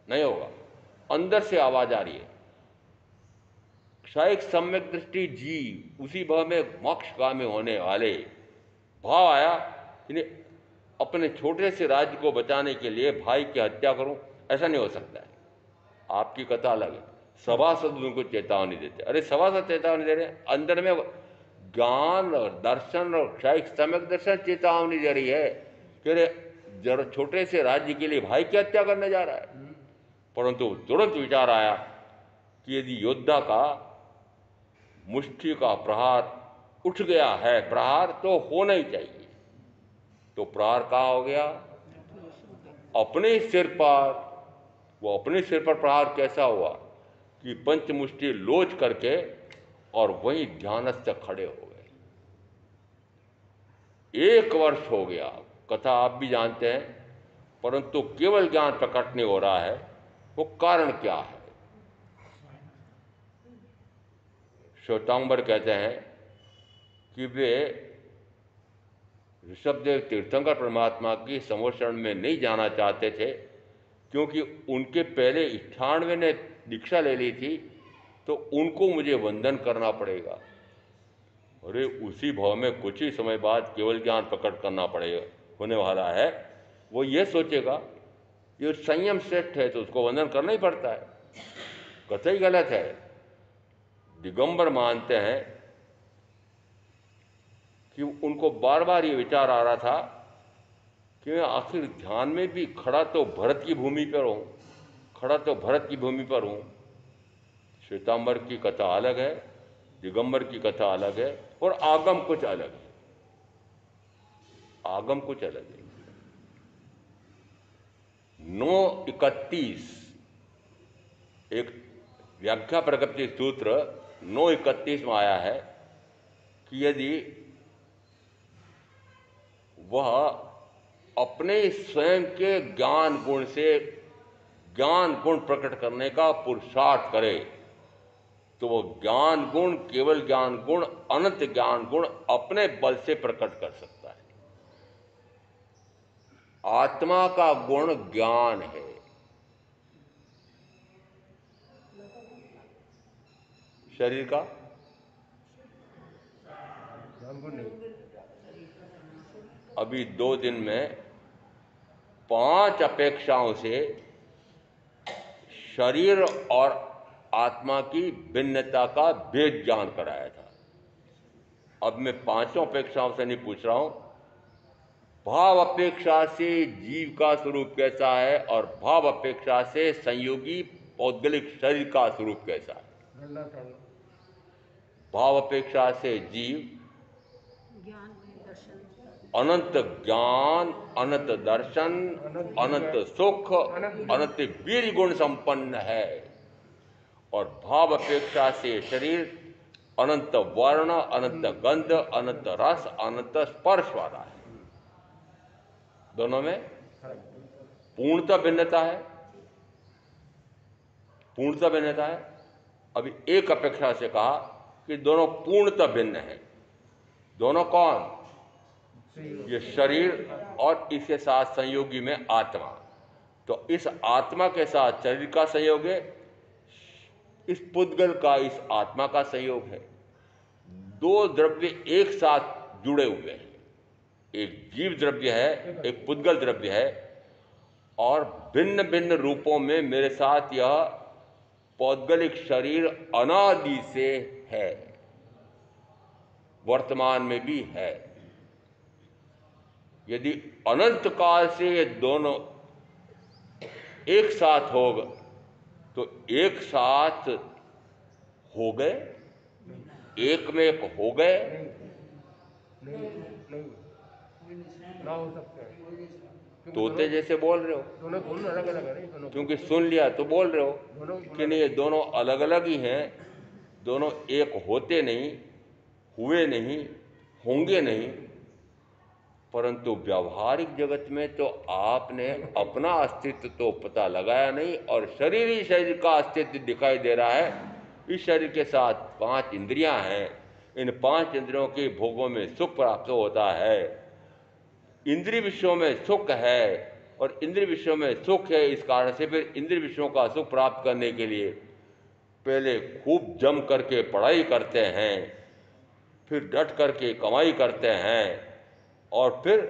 नहीं होगा। अंदर से आवाज आ रही है, क्षयिक सम्यक दृष्टि जी उसी भाव में मोक्षगामी होने वाले। भाव आया कि अपने छोटे से राज्य को बचाने के लिए भाई की हत्या करूं, ऐसा नहीं हो सकता है। आपकी कथा अलग है। सभासद उनको चेतावनी देते। अरे सभासद चेतावनी दे रहे हैं, अंदर में ज्ञान और दर्शन और क्षयिक सम्यक दर्शन चेतावनी दे रही है कि अरे जरा छोटे से राज्य के लिए भाई की हत्या करने जा रहा है। परंतु तुरंत विचार आया कि यदि योद्धा का मुष्टि का प्रहार उठ गया है, प्रहार तो होना ही चाहिए। तो प्रहार कहाँ हो गया? अपने सिर पर। वो अपने सिर पर प्रहार कैसा हुआ कि पंचमुष्टि लोच करके और वहीं ध्यानस्थ खड़े हो गए। 1 वर्ष हो गया, कथा आप भी जानते हैं, परंतु केवल ज्ञान प्रकट नहीं हो रहा है। वो कारण क्या है? श्वेतांबर कहते हैं कि वे ऋषभदेव तीर्थंकर परमात्मा की संवत्सरण में नहीं जाना चाहते थे, क्योंकि उनके पहले 98 ने दीक्षा ले ली थी, तो उनको मुझे वंदन करना पड़ेगा। अरे उसी भाव में कुछ ही समय बाद केवल ज्ञान प्रकट करना पड़ेगा, होने वाला है। वो ये सोचेगा ये संयम श्रेष्ठ है तो उसको वंदन करना ही पड़ता है। कतई गलत है। दिगंबर मानते हैं कि उनको बार बार ये विचार आ रहा था कि मैं आखिर ध्यान में भी खड़ा तो भरत की भूमि पर हूँ, खड़ा तो भरत की भूमि पर हूँ। श्वेतांबर की कथा अलग है, दिगंबर की कथा अलग है, और आगम कुछ अलग है। आगम कुछ अलग है। 9:31 एक व्याख्या प्रगति सूत्र 9:31 में आया है कि यदि वह अपने स्वयं के ज्ञान गुण से ज्ञान गुण प्रकट करने का पुरुषार्थ करे तो वो ज्ञान गुण, केवल ज्ञान गुण, अनंत ज्ञान गुण अपने बल से प्रकट कर सकता है। आत्मा का गुण ज्ञान है। शरीर का अभी 2 दिन में 5 अपेक्षाओं से शरीर और आत्मा की भिन्नता का भेद ज्ञान कराया था। अब मैं 5 अपेक्षाओं से नहीं पूछ रहा हूं, भाव अपेक्षा से जीव का स्वरूप कैसा है और भाव अपेक्षा से संयोगी पौद्गलिक शरीर का स्वरूप कैसा है। भाव अपेक्षा से जीव ज्ञान में दर्शन, अनंत ज्ञान, अनंत दर्शन, अनंत सुख, अनंत वीर गुण संपन्न है, और भाव अपेक्षा से शरीर अनंत वर्ण, अनंत गंध, अनंत रस, अनंत स्पर्श वाला है। दोनों में पूर्णतः भिन्नता है, पूर्णतः भिन्नता है। अभी एक अपेक्षा से कहा कि दोनों पूर्णतः भिन्न हैं। दोनों कौन? ये शरीर और इसके साथ संयोगी में आत्मा। तो इस आत्मा के साथ शरीर का संयोग है, इस पुद्गल का इस आत्मा का संयोग है। 2 द्रव्य एक साथ जुड़े हुए हैं। एक जीव द्रव्य है, एक पुद्गल द्रव्य है, और भिन्न भिन्न रूपों में मेरे साथ यह पौद्गलिक शरीर अनादि से है, वर्तमान में भी है। यदि अनंत काल से ये दोनों एक साथ होगा तो एक साथ हो गए, एक में एक हो गए। नहीं ना हो सकता है। तोते जैसे बोल रहे हो, दोनों गुण अलग अलग है। दोनों क्योंकि सुन लिया तो बोल रहे हो दोनों कि नहीं, ये दोनों अलग अलग ही हैं, दोनों एक होते नहीं, हुए नहीं, होंगे नहीं। परंतु व्यावहारिक जगत में तो आपने अपना अस्तित्व तो पता लगाया नहीं, और शरीर ही शरीर का अस्तित्व दिखाई दे रहा है। इस शरीर के साथ 5 इंद्रियां हैं, इन 5 इंद्रियों के भोगों में सुख प्राप्त होता है। इंद्रिय विषयों में सुख है, और इंद्रिय विषयों में सुख है, इस कारण से फिर इंद्रिय विषयों का सुख प्राप्त करने के लिए पहले खूब जम करके पढ़ाई करते हैं, फिर डट करके कमाई करते हैं, और फिर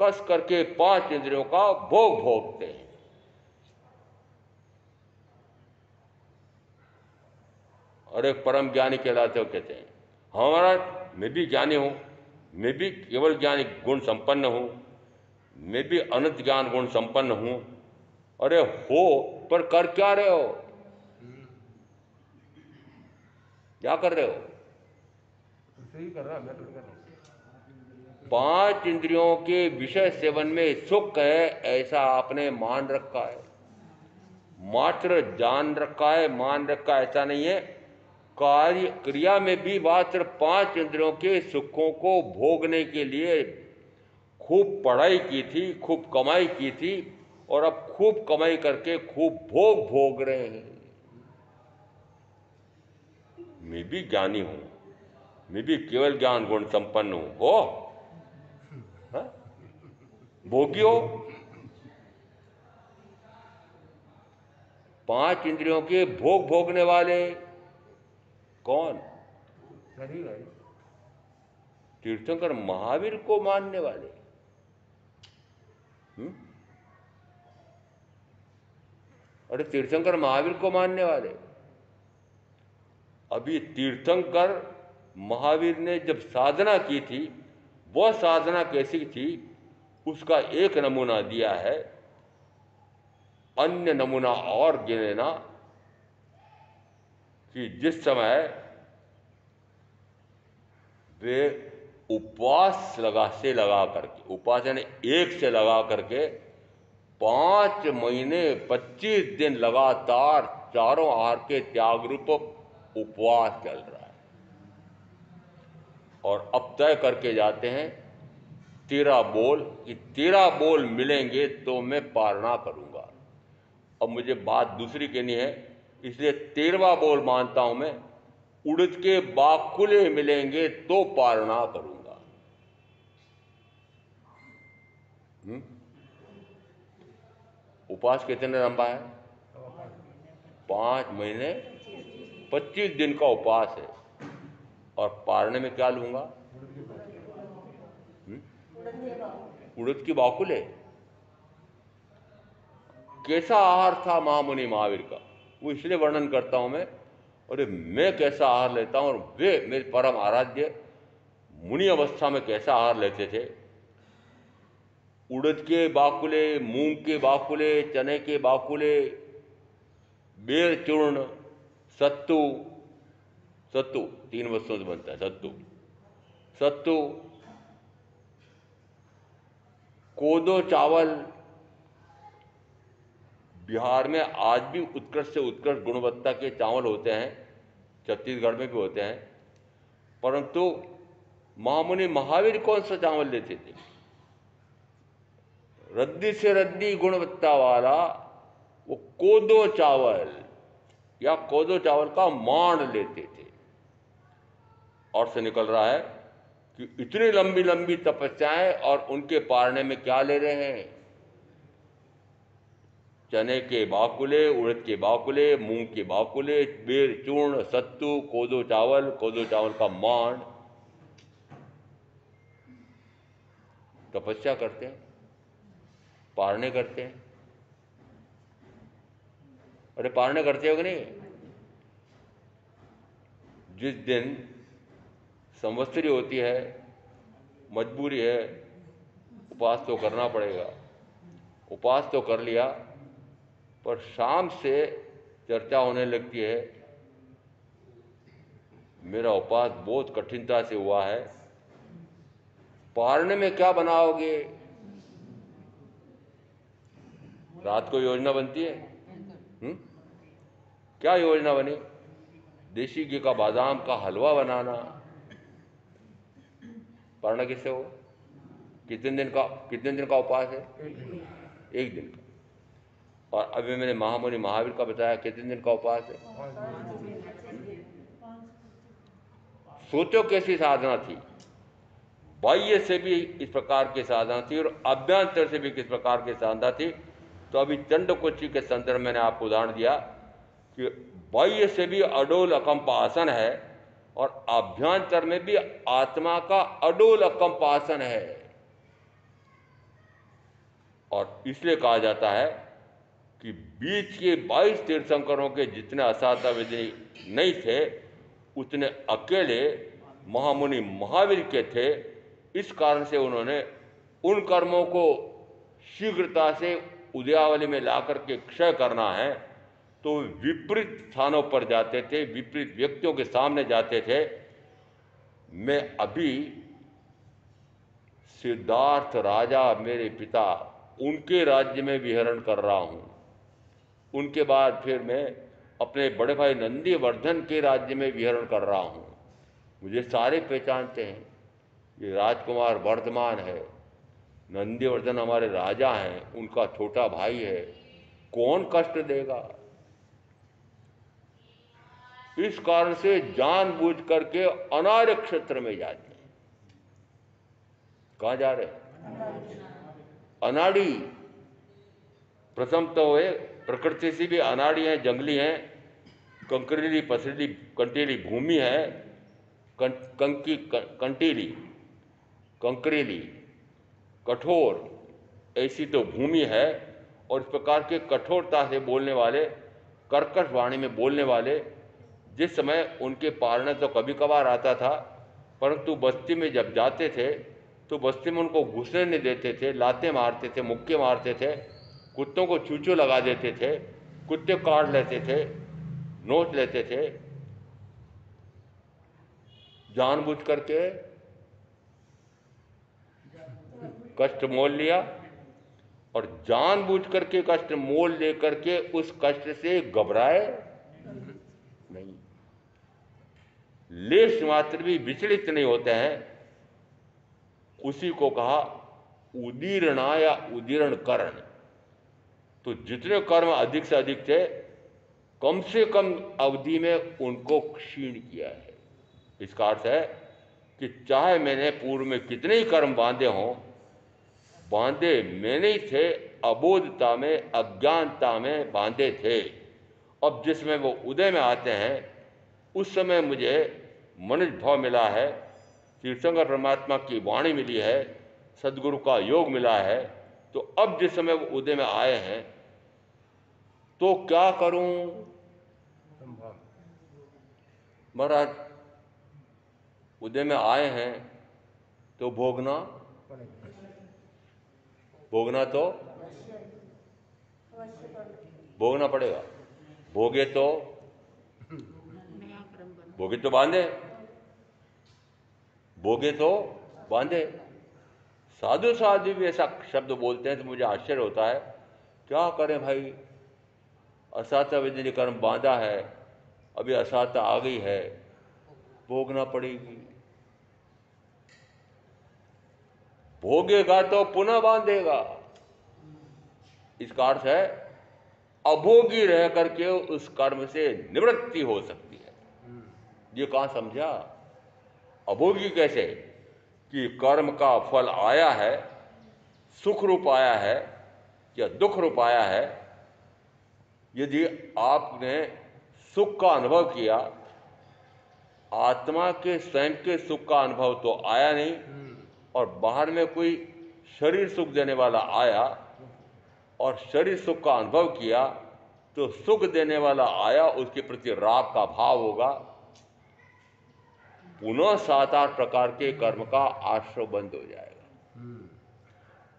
कस करके 5 इंद्रियों का भोग भोगते हैं। और एक परम ज्ञानी कहलाते हो कहते हैं हमारा मैं भी ज्ञानी हूँ, मैं भी केवल ज्ञानी गुण संपन्न हूँ, मैं भी अनंत ज्ञान गुण संपन्न हूँ। अरे हो, पर कर क्या रहे हो? क्या कर रहे हो? सही कर रहा, मैं तो कर रहा हूँ। 5 इंद्रियों के विषय सेवन में सुख है ऐसा आपने मान रखा है, मात्र जान रखा है, मान रखा है, ऐसा नहीं है। कार्य क्रिया में भी मात्र 5 इंद्रियों के सुखों को भोगने के लिए खूब पढ़ाई की थी, खूब कमाई की थी, और अब खूब कमाई करके खूब भोग भोग रहे हैं। मैं भी ज्ञानी हूं, मैं भी केवल ज्ञान गुण संपन्न हूं। हो हाँ? भोगी हो। 5 इंद्रियों के भोग भोगने वाले कौन? शरीर है। तीर्थंकर महावीर को मानने वाले। अरे तीर्थंकर महावीर को मानने वाले। अभी तीर्थंकर महावीर ने जब साधना की थी, वह साधना कैसी थी उसका एक नमूना दिया है। अन्य नमूना और गिनेना कि जिस समय वे उपवास लगा करके, उपवास यानी एक से लगा करके 5 महीने 25 दिन लगातार चारों आहार के त्याग रूप उपवास चल रहा है, और अब तय करके जाते हैं 13 बोल कि 13 बोल मिलेंगे तो मैं पारणा करूंगा। अब मुझे बात दूसरी कहनी है, इसलिए 13वां बोल मानता हूं मैं, उड़द के बाकुले मिलेंगे तो पारणा करूंगा। उपवास कितने लंबा है? 5 महीने 25 दिन का उपवास है, और पारने में क्या लूंगा? उड़द की बाकुले। कैसा आहार था महामुनि महावीर का, वो इसलिए वर्णन करता हूं मैं। और मैं कैसा आहार लेता हूं, और वे मेरे परम आराध्य मुनि अवस्था में कैसा आहार लेते थे। उड़द के बाकुले, मूंग के बाकुले, चने के बाकुले, बेर चूर्ण, सत्तू, सत्तू 3 वस्तुओं से बनता है सत्तू, सत्तू, कोदो चावल। बिहार में आज भी उत्कृष्ट से उत्कृष्ट गुणवत्ता के चावल होते हैं, छत्तीसगढ़ में भी होते हैं, परंतु महामुनि महावीर कौन सा चावल लेते थे? रद्दी से रद्दी गुणवत्ता वाला वो कोदो चावल या कोदो चावल का मांड लेते थे। और से निकल रहा है कि इतनी लंबी लंबी तपस्याएं, और उनके पारने में क्या ले रहे हैं? चने के बाकुले, उड़द के बाकुले, मूंग के बाकुले, बेर चूर्ण, सत्तू, कोदो चावल का मांड। तपस्या करते हैं, पारने करते हैं। अरे पारने करते हो कि नहीं? जिस दिन संवत्सरी होती है, मजबूरी है, उपवास तो करना पड़ेगा। उपवास तो कर लिया, पर शाम से चर्चा होने लगती है, मेरा उपवास बहुत कठिनता से हुआ है, पारने में क्या बनाओगे? रात को योजना बनती है। क्या योजना बनी? देसी घी का बादाम का हलवा बनाना। पारना किससे होगा? कितने दिन का उपवास है? 1 दिन का। और अभी मैंने महामुनि महावीर का बताया, कितने दिन का उपवास है? सोचो कैसी साधना थी। बाह्य से भी इस प्रकार की साधना थी, और अभ्यंतर से भी किस प्रकार की साधना थी। तो अभी चंडकोची के संदर्भ में मैंने आपको उदाहरण दिया कि बाह्य से भी अडोल अकंप आसन है, और अभ्यंतर में भी आत्मा का अडोल अकंप आसन है। और इसलिए कहा जाता है कि बीच के 22 तीर्थंकरों के जितने असाता विधि नहीं थे, उतने अकेले महामुनि महावीर के थे। इस कारण से उन्होंने उन कर्मों को शीघ्रता से उद्यावली में ला करके क्षय करना है तो विपरीत स्थानों पर जाते थे, विपरीत व्यक्तियों के सामने जाते थे। मैं अभी सिद्धार्थ राजा मेरे पिता उनके राज्य में विहरण कर रहा हूँ। उनके बाद फिर मैं अपने बड़े भाई नंदीवर्धन के राज्य में विहरण कर रहा हूँ। मुझे सारे पहचानते हैं, ये राजकुमार वर्धमान है, नंदीवर्धन हमारे राजा हैं, उनका छोटा भाई है, कौन कष्ट देगा। इस कारण से जानबूझ करके अनार्य क्षेत्र में जाते हैं। कहाँ जा रहे हैं? अनाड़ी। प्रथम तो वे प्रकृति से भी अनाड़ी हैं, जंगली हैं, कंकरीली पथरीली कंटीली भूमि है, कंटीली कंकरीली कठोर ऐसी तो भूमि है। और इस प्रकार के कठोरता से बोलने वाले, कर्कश वाणी में बोलने वाले, जिस समय उनके पालने तो कभी कभार आता था, परंतु बस्ती में जब जाते थे तो बस्ती में उनको घुसने नहीं देते थे, लाते मारते थे, मुक्के मारते थे, कुत्तों को चूचू लगा देते थे, कुत्ते काट लेते थे, नोच लेते थे, जानबूझ करके कष्ट मोल लिया। और जानबूझ करके कष्ट मोल लेकर के उस कष्ट से घबराए नहीं, लेश मात्र भी विचलित नहीं होते हैं। उसी को कहा उदीर्णा या उदीर्ण करण। तो जितने कर्म अधिक से अधिक थे, कम से कम अवधि में उनको क्षीण किया है। इसका अर्थ है कि चाहे मैंने पूर्व में कितने ही कर्म बांधे हों, बांधे मैंने ही थे, अबोधता में, अज्ञानता में बांधे थे। अब जिसमें वो उदय में आते हैं, उस समय मुझे मनुष्य भाव मिला है, तीर्थंकर परमात्मा की वाणी मिली है, सदगुरु का योग मिला है। तो अब जिस समय वो उदय में आए हैं तो क्या करूं महाराज? उदय में आए हैं तो भोगना तो भोगना पड़ेगा। भोगे तो बांधे, भोगे तो बांधे। साधु साधु भी ऐसा शब्द बोलते हैं तो मुझे आश्चर्य होता है, क्या करें भाई, असाता विधि कर्म बांधा है, अभी असाता आ गई है, भोगना पड़ेगी। भोगेगा तो पुनः बांधेगा। इसका अर्थ है अभोगी रह करके उस कर्म से निवृत्ति हो सकती है। ये कहां समझा? अभोगी कैसे? कि कर्म का फल आया है, सुख रूप आया है या दुख रूप आया है। यदि आपने सुख का अनुभव किया, आत्मा के स्वयं के सुख का अनुभव तो आया नहीं, और बाहर में कोई शरीर सुख देने वाला आया और शरीर सुख का अनुभव किया, तो सुख देने वाला आया, उसके प्रति राग का भाव होगा। पुनः 7-8 प्रकार के कर्म का आश्रय बंद हो जाएगा।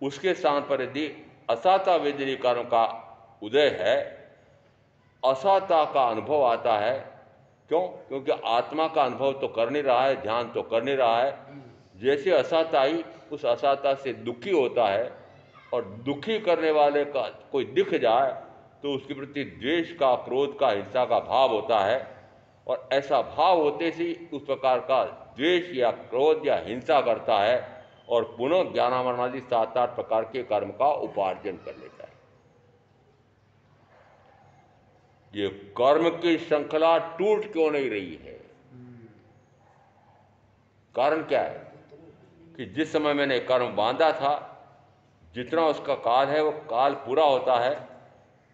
उसके स्थान पर यदि असाता वेदनी कर्म का उदय है, असाता का अनुभव आता है। क्यों? क्योंकि आत्मा का अनुभव तो कर नहीं रहा है, ध्यान तो कर नहीं रहा है। जैसे असाता ही उस असाता से दुखी होता है, और दुखी करने वाले का कोई दिख जाए तो उसके प्रति द्वेष का, क्रोध का, हिंसा का भाव होता है। और ऐसा भाव होते से उस प्रकार का द्वेष या क्रोध या हिंसा करता है और पुनः ज्ञानामरणादि 7-8 प्रकार के कर्म का उपार्जन कर लेता है। ये कर्म की श्रृंखला टूट क्यों नहीं रही है? कारण क्या है? कि जिस समय मैंने कर्म बांधा था, जितना उसका काल है वो काल पूरा होता है।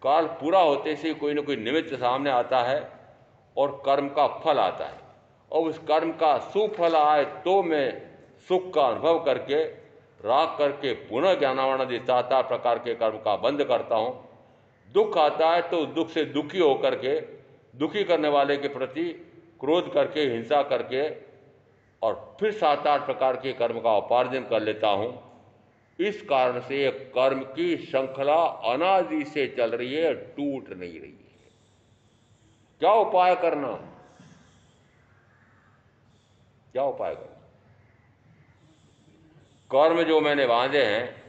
काल पूरा होते से कोई ना कोई निमित्त सामने आता है और कर्म का फल आता है। और उस कर्म का सुफल आए तो मैं सुख का अनुभव करके, राग करके पुनः ज्ञानावरणादि 7-8 प्रकार के कर्म का बंद करता हूँ। दुख आता है तो दुख से दुखी होकर के दुखी करने वाले के प्रति क्रोध करके, हिंसा करके और फिर 7-8 प्रकार के कर्म का उपार्जन कर लेता हूँ। इस कारण से ये कर्म की श्रृंखला अनादि से चल रही है, टूट नहीं रही है। क्या उपाय करना? क्या उपाय करना? कर्म जो मैंने बांधे हैं,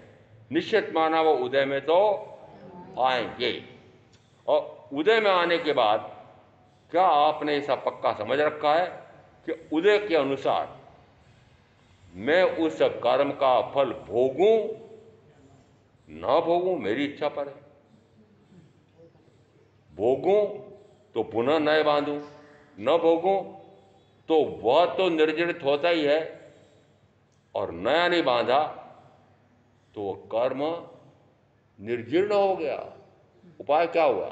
निश्चित माना वो उदय में तो आएंगे। और उदय में आने के बाद क्या आपने ऐसा पक्का समझ रखा है कि उदय के अनुसार मैं उस कर्म का फल भोगूं ना भोगूं, मेरी इच्छा पर है। भोगूं तो पुनः नए बांधूं, न भोगूं तो वह तो निर्जरित होता ही है, और नया नहीं बांधा तो वह कर्म निर्जीर्ण हो गया। उपाय क्या हुआ?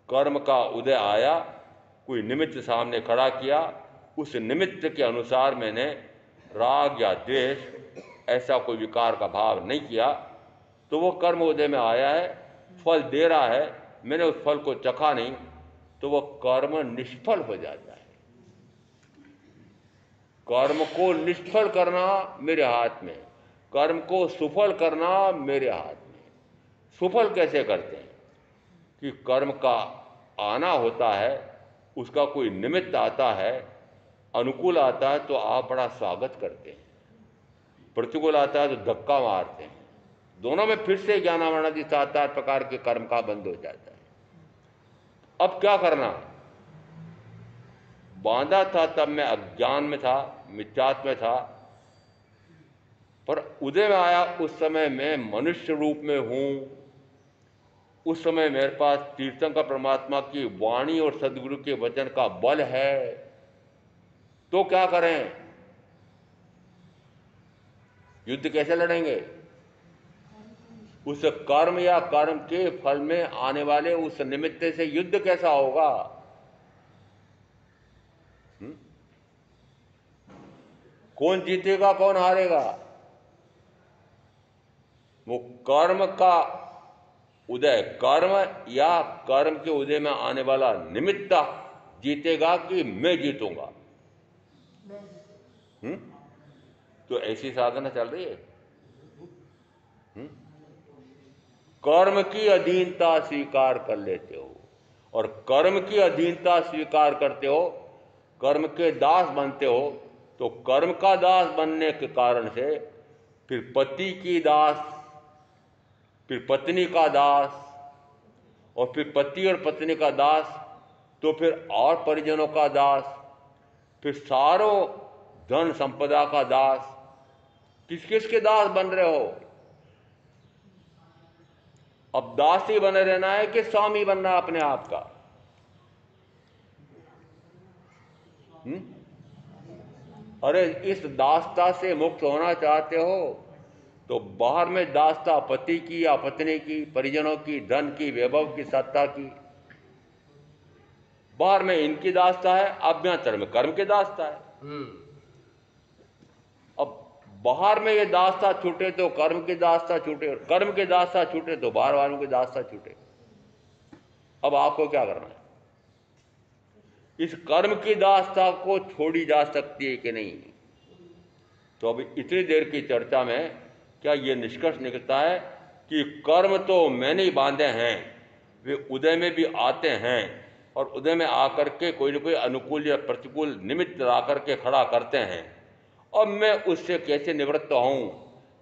कर्म का उदय आया, कोई निमित्त सामने खड़ा किया, उस निमित्त के अनुसार मैंने राग या द्वेष ऐसा कोई विकार का भाव नहीं किया, तो वो कर्म उदय में आया है, फल दे रहा है, मैंने उस फल को चखा नहीं, तो वह कर्म निष्फल हो जाता है। कर्म को निष्फल करना मेरे हाथ में, कर्म को सुफल करना मेरे हाथ में। सुफल कैसे करते हैं? कि कर्म का आना होता है, उसका कोई निमित्त आता है, अनुकूल आता है तो आप बड़ा स्वागत करते हैं, प्रतिकूल आता है तो धक्का मारते हैं। दोनों में फिर से ज्ञानावरणादि 7-8 प्रकार के कर्म का बंद हो जाता है। अब क्या करना? बांधा था तब मैं अज्ञान में था, मिथ्यात्व में था, पर उदय में आया उस समय मैं मनुष्य रूप में हूं। उस समय मेरे पास तीर्थंकर परमात्मा की वाणी और सदगुरु के वचन का बल है, तो क्या करें? युद्ध कैसे लड़ेंगे? उस कर्म या कर्म के फल में आने वाले उस निमित्त से युद्ध कैसा होगा? कौन जीतेगा, कौन हारेगा? वो कर्म का उदय, कर्म या कर्म के उदय में आने वाला निमित्त जीतेगा कि मैं जीतूंगा? तो ऐसी साधना चल रही है। कर्म की अधीनता स्वीकार कर लेते हो, और कर्म की अधीनता स्वीकार करते हो, कर्म के दास बनते हो, तो कर्म का दास बनने के कारण से फिर पति की दास, फिर पत्नी का दास, और फिर पति और पत्नी का दास, तो फिर और परिजनों का दास, फिर सारों धन संपदा का दास। किस किस के दास बन रहे हो? अब दास ही बने रहना है कि स्वामी बनना है अपने आप का? अरे इस दासता से मुक्त होना चाहते हो तो बाहर में दासता पति की या पत्नी की, परिजनों की, धन की, वैभव की, सत्ता की, बाहर में इनकी दासता है, अभ्यंतर में कर्म की दासता है। अब बाहर में ये दासता छूटे तो कर्म की दासता छूटे, और कर्म की दासता छूटे तो बाहर वालों की दासता छूटे। अब आपको क्या करना है? इस कर्म की दासता को छोड़ी जा सकती है कि नहीं? तो अभी इतनी देर की चर्चा में क्या ये निष्कर्ष निकलता है कि कर्म तो मैंने ही बांधे हैं, वे उदय में भी आते हैं, और उदय में आकर के कोई न कोई अनुकूल या प्रतिकूल निमित्त आकर के खड़ा करते हैं। अब मैं उससे कैसे निवृत्त हूं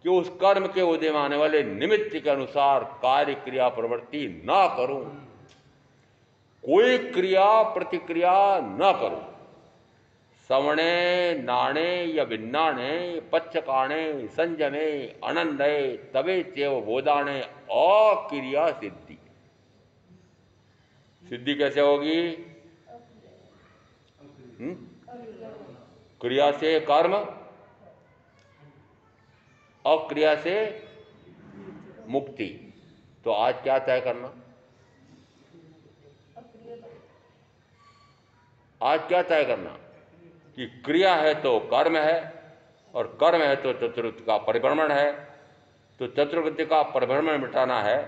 कि उस कर्म के उदय में आने वाले निमित्त के अनुसार कार्य क्रिया प्रवृत्ति ना करूं, कोई क्रिया प्रतिक्रिया न करूं। सवणे नाणे या भिन्नाणे पच्चकाणे संजमे अनंदये तवे चेव बोधाणे अक्रिया सिद्धि। सिद्धि कैसे होगी? क्रिया से कर्म, अक्रिया से मुक्ति। तो आज क्या तय करना? आज क्या तय करना? कि क्रिया है तो कर्म है, और कर्म है तो चतुर्वृत्ति का परिभ्रमण है। तो चतुर्वृत्ति का परिभ्रमण मिटाना है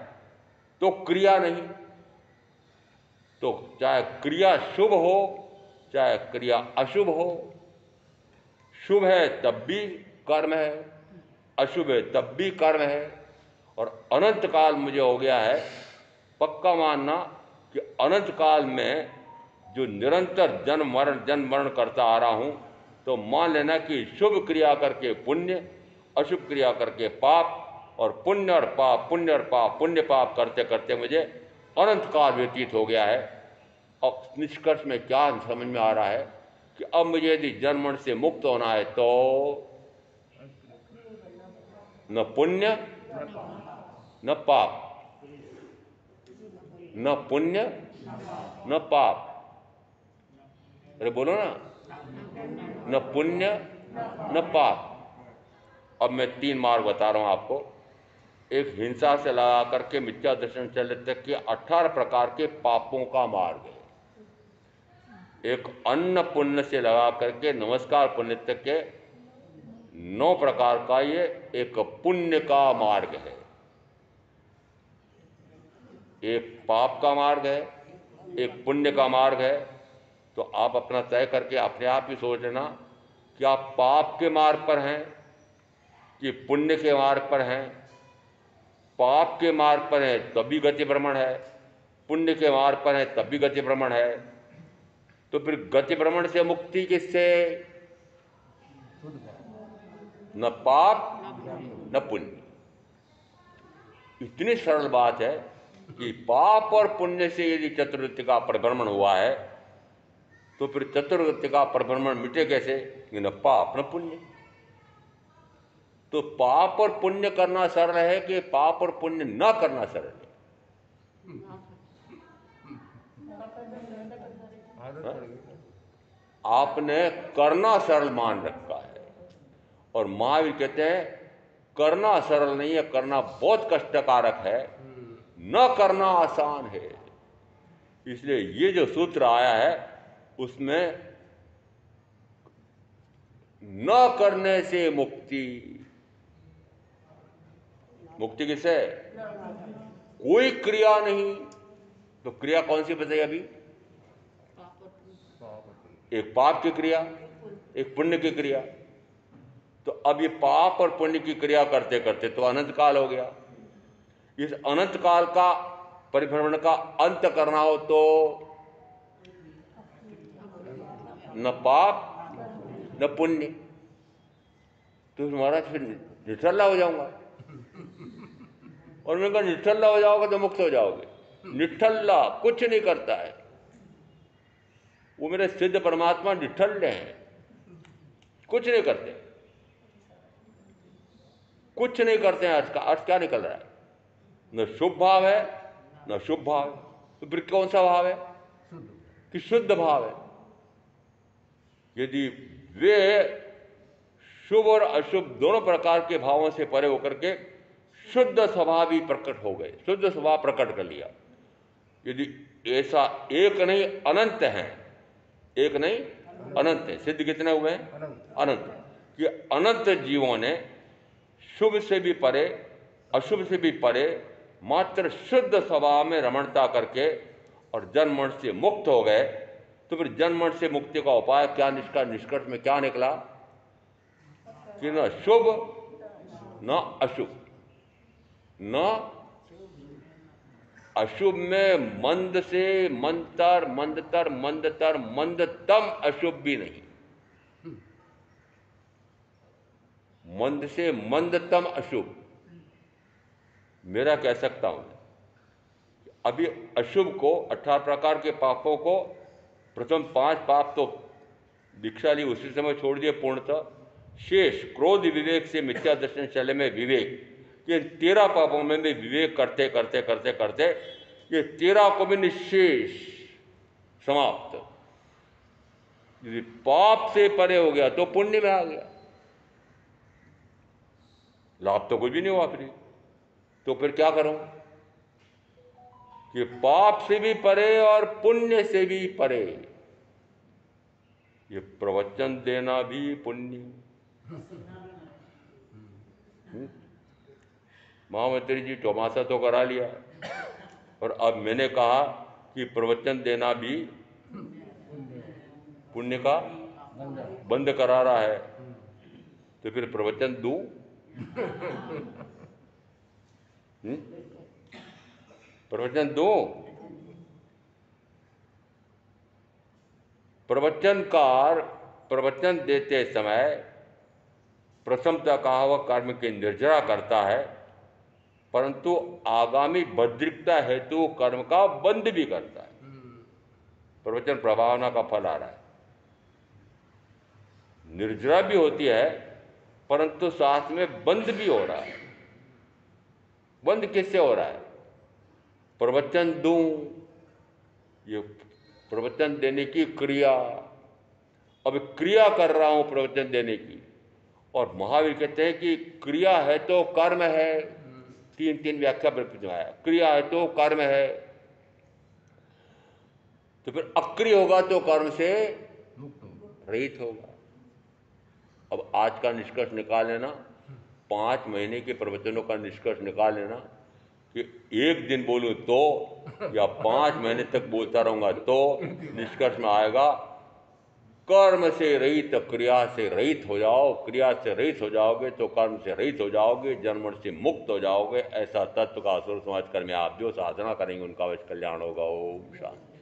तो क्रिया नहीं, तो चाहे क्रिया शुभ हो चाहे क्रिया अशुभ हो, शुभ है तब भी कर्म है, अशुभ है तब भी कर्म है। और अनंत काल मुझे हो गया है पक्का मानना कि अनंत काल में जो निरंतर जन्म मरण करता आ रहा हूँ, तो मान लेना कि शुभ क्रिया करके पुण्य, अशुभ क्रिया करके पाप, और पुण्य और पाप, पुण्य और पाप, पुण्य पाप करते करते मुझे अनंत काल व्यतीत हो गया है। अब निष्कर्ष में क्या समझ में आ रहा है कि अब मुझे यदि जन्म मरण से मुक्त होना है तो न पुण्य न पाप, न पुण्य न पाप, अरे बोलो ना, न पुण्य न पाप। अब मैं 3 मार्ग बता रहा हूं आपको। एक हिंसा से लगा करके मिथ्या दर्शन चले तक के 18 प्रकार के पापों का मार्ग है। एक अन्न पुण्य से लगा करके नमस्कार पुण्य तक के 9 प्रकार का ये एक पुण्य का मार्ग है। एक पाप का मार्ग है, एक पुण्य का मार्ग है। तो आप अपना तय करके अपने आप ही सोच लेना कि आप पाप के मार्ग पर हैं कि पुण्य के मार्ग पर हैं। पाप के मार्ग पर है तब भी गति भ्रमण है, पुण्य के मार्ग पर है तब भी गति भ्रमण है। तो फिर गति भ्रमण से मुक्ति किससे? न पाप न पुण्य। इतनी सरल बात है कि पाप और पुण्य से यदि चतुर्वृत्ति का परिभ्रमण हुआ है तो फिर चतुर्वृत्ति का परिभ्रमण मिटे कैसे? न पाप न पुण्य। तो पाप और पुण्य करना सरल है कि पाप और पुण्य न करना सरल है? आपने करना सरल मान रखा है, और महावीर कहते हैं करना सरल नहीं है, करना बहुत कष्टकारक है, न करना आसान है। इसलिए ये जो सूत्र आया है उसमें न करने से मुक्ति। मुक्ति किससे? कोई क्रिया नहीं। तो क्रिया कौन सी बताई अभी? एक पाप की क्रिया, एक पुण्य की क्रिया। तो अब ये पाप और पुण्य की क्रिया करते करते तो अनंत काल हो गया। इस अनंत काल का परिभ्रमण का अंत करना हो तो न पाप न पुण्य। तो महाराज फिर निठल्ला हो जाऊंगा। और मैंने कहा निठल्ला हो जाओगे तो मुक्त हो जाओगे। निठल्ला कुछ नहीं करता है, वो मेरे सिद्ध परमात्मा निठल्ले हैं, कुछ नहीं करते, कुछ नहीं करते हैं। अर्थ का अर्थ क्या निकल रहा है? न शुभ भाव है न शुभ भाव है। तो फिर कौन सा भाव है? कि शुद्ध भाव है। यदि वे शुभ और अशुभ दोनों प्रकार के भावों से परे होकर के शुद्ध स्वभाव ही प्रकट हो गए, शुद्ध स्वभाव प्रकट कर लिया। यदि ऐसा एक नहीं अनंत है, एक नहीं अनंत है। सिद्ध कितने हुए हैं? अनंत। कि अनंत जीवों ने शुभ से भी परे अशुभ से भी परे मात्र शुद्ध स्वभाव में रमणता करके और जन्म मरण से मुक्त हो गए। तो फिर जन्म मरण से मुक्ति का उपाय क्या? निष्कर्ष में क्या निकला? कि न शुभ न अशुभ, न अशुभ में मंद से मंदतर, मंदतर, मंदतर, मंदतम अशुभ भी नहीं। मंद से मंदतम अशुभ मेरा कह सकता हूं। अभी अशुभ को 18 प्रकार के पापों को प्रथम 5 पाप तो दीक्षा ली उसी समय छोड़ दिए पूर्णतः। शेष क्रोध विवेक से मिथ्या दर्शन चले में विवेक, ये 13 पापों में भी विवेक करते करते करते करते ये 13 को भी निशेष समाप्त। यदि पाप से परे हो गया तो पुण्य में आ गया, लाभ तो कुछ भी नहीं हुआ। फिर तो फिर क्या करूं? कि पाप से भी परे और पुण्य से भी परे। ये प्रवचन देना भी पुण्य। महामंत्री जी चौमासा तो करा लिया, और अब मैंने कहा कि प्रवचन देना भी पुण्य का बंद करा रहा है, तो फिर प्रवचन दूं? प्रवचन दूं? प्रवचनकार प्रवचन देते समय प्रथमतः कहा हुआ कर्म की निर्जरा करता है, परंतु आगामी भद्रिकता हेतु कर्म का बंद भी करता है। प्रवचन प्रभावना का फल आ रहा है, निर्जरा भी होती है परंतु साथ में बंद भी हो रहा है। बंद किससे हो रहा है? प्रवचन दूं, ये प्रवचन देने की क्रिया, अब क्रिया कर रहा हूं प्रवचन देने की, और महावीर कहते हैं कि क्रिया है तो कर्म है। तीन व्याख्या है, क्रिया है तो कर्म है, तो फिर अक्रिय होगा तो कर्म से रहित होगा। अब आज का निष्कर्ष निकाल लेना, 5 महीने के प्रवचनों का निष्कर्ष निकाल लेना कि एक दिन बोलूं तो या 5 महीने तक बोलता रहूंगा तो निष्कर्ष में आएगा कर्म से रहित, क्रिया से रहित हो जाओ। क्रिया से रहित हो जाओगे तो कर्म से रहित हो जाओगे, जन्म से मुक्त हो जाओगे। ऐसा तत्व का असुर समाज कर में आप जो साधना करेंगे उनका अवश्य कल्याण होगा। ओम शांति।